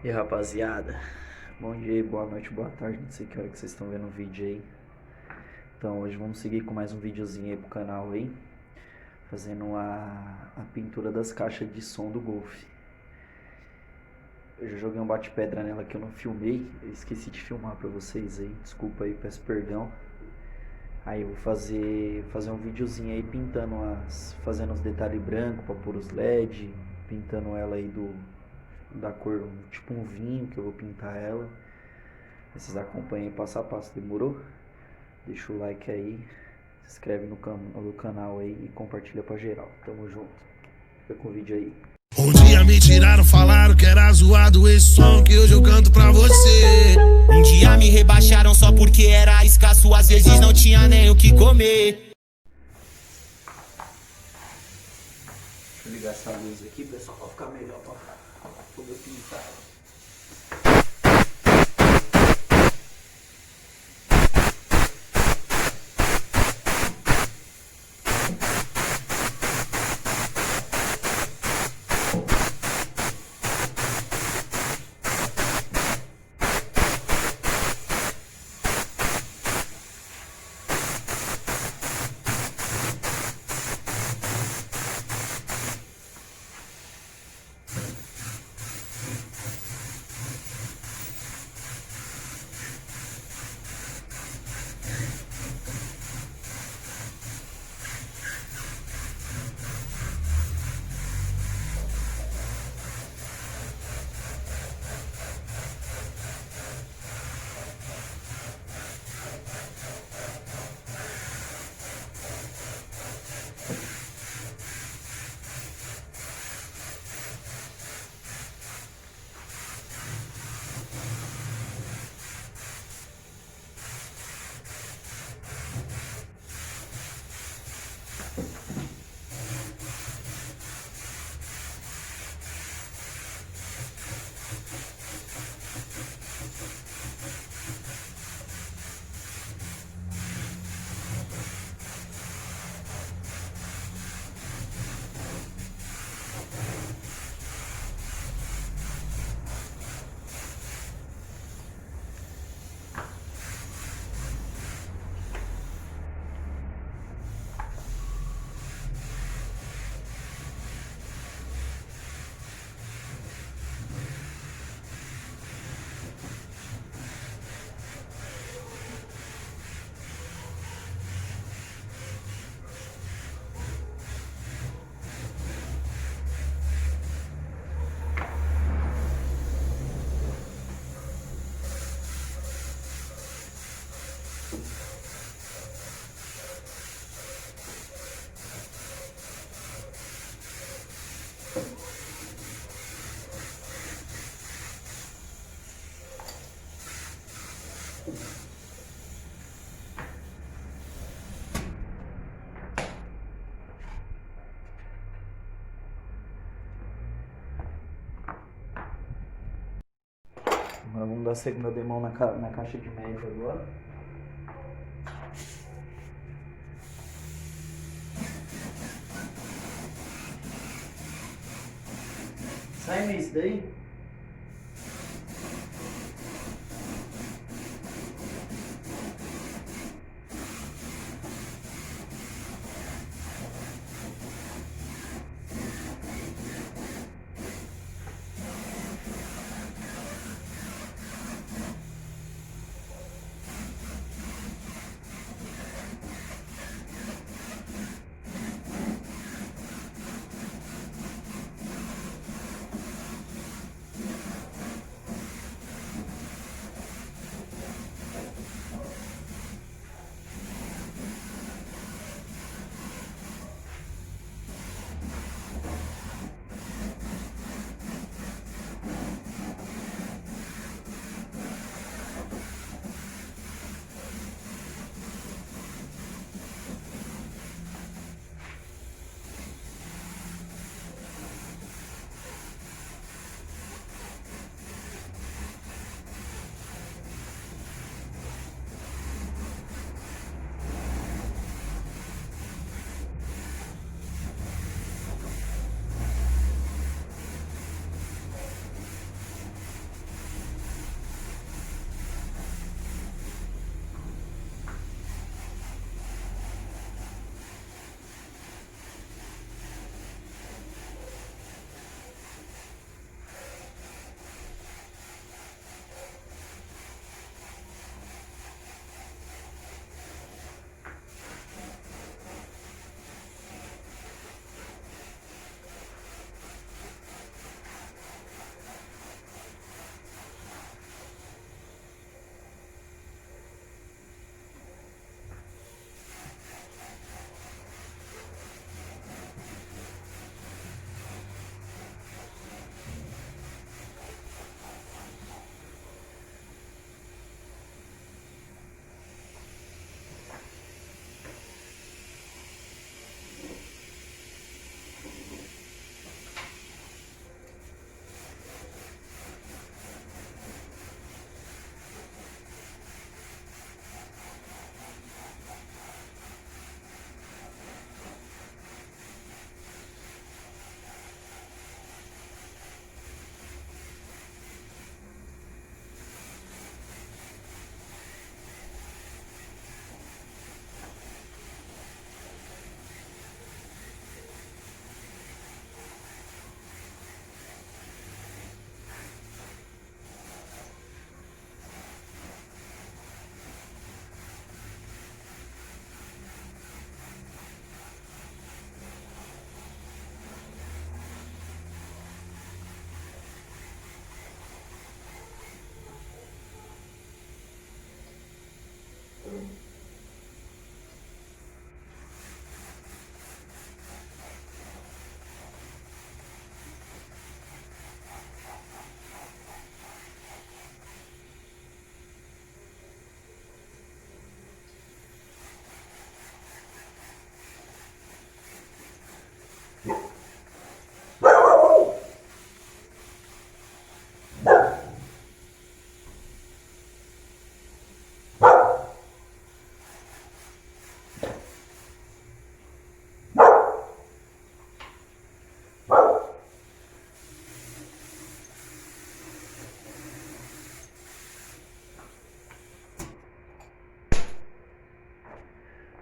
E aí, rapaziada, bom dia, boa noite, boa tarde, não sei que hora que vocês estão vendo o vídeo aí. Então hoje vamos seguir com mais um videozinho aí pro canal aí, fazendo a pintura das caixas de som do Golf. Eu já joguei um bate-pedra nela que eu não filmei, eu esqueci de filmar pra vocês aí, desculpa aí, peço perdão. Aí eu vou fazer um videozinho aí pintando fazendo os detalhes brancos pra pôr os LED, pintando ela aí da cor, tipo um vinho que eu vou pintar ela. Vocês acompanhem passo a passo, demorou? Deixa o like aí, se inscreve no canal aí e compartilha pra geral. Tamo junto. Fica com o vídeo aí. Um dia me tiraram, falaram que era zoado esse som que hoje eu canto pra você. Um dia me rebaixaram só porque era escasso, às vezes não tinha nem o que comer. Deixa eu ligar essa luz aqui, pessoal, pra ficar melhor pra poder pintar. Agora vamos dar a segunda demão na caixa de médio agora. Sai nisso daí.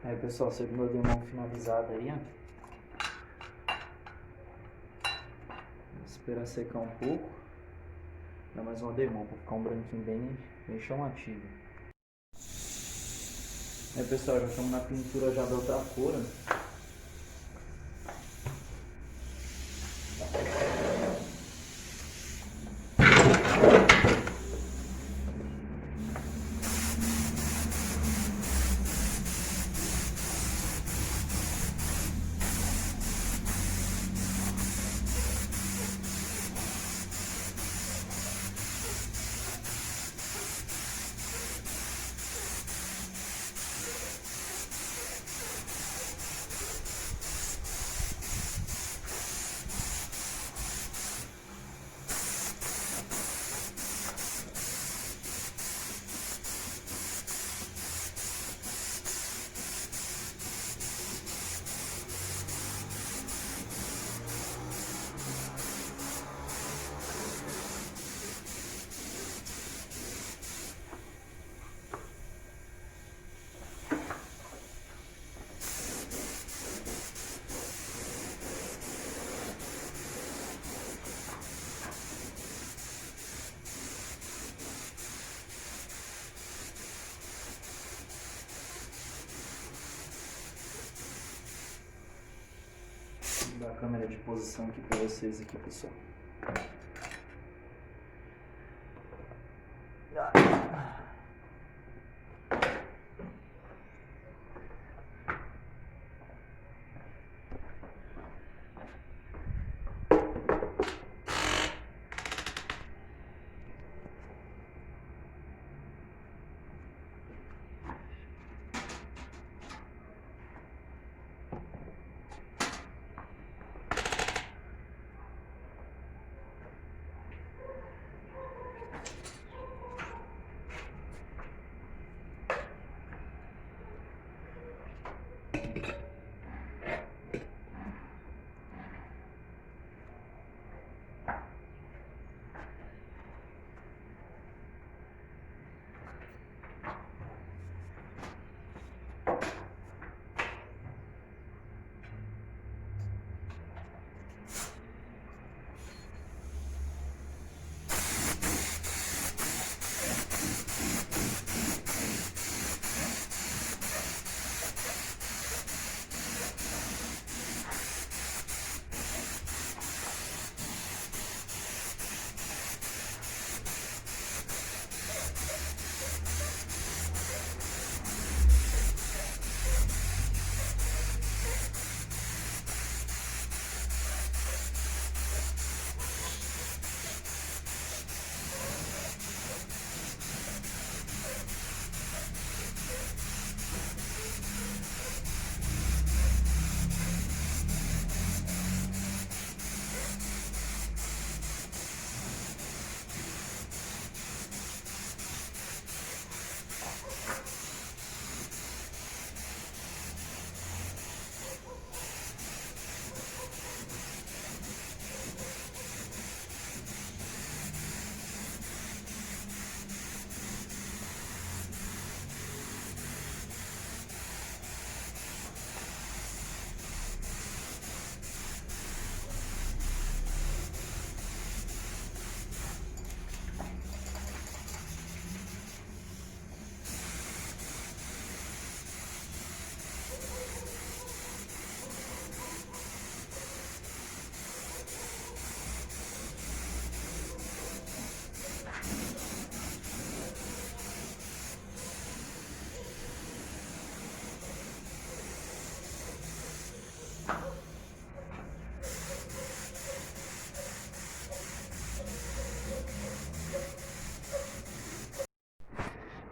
Aí pessoal, segunda demão finalizada aí, ó. Vou esperar secar um pouco. Dá mais uma demão pra ficar um branquinho bem chamativo. Aí pessoal, já estamos na pintura já da outra cor, ó. Vou dar a câmera de posição aqui para vocês aqui, pessoal.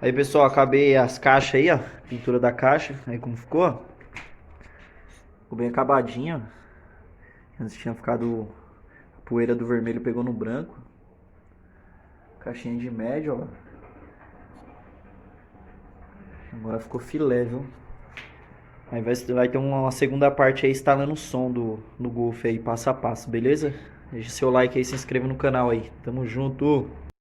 Aí pessoal, acabei as caixas aí, ó. Pintura da caixa. Aí como ficou, ó. Ficou bem acabadinho, ó. Antes tinha ficado... A poeira do vermelho pegou no branco. Caixinha de médio, ó. Agora ficou filé, viu? Aí vai ter uma segunda parte aí instalando o som no Golf aí, passo a passo, beleza? Deixa seu like aí, se inscreva no canal aí. Tamo junto!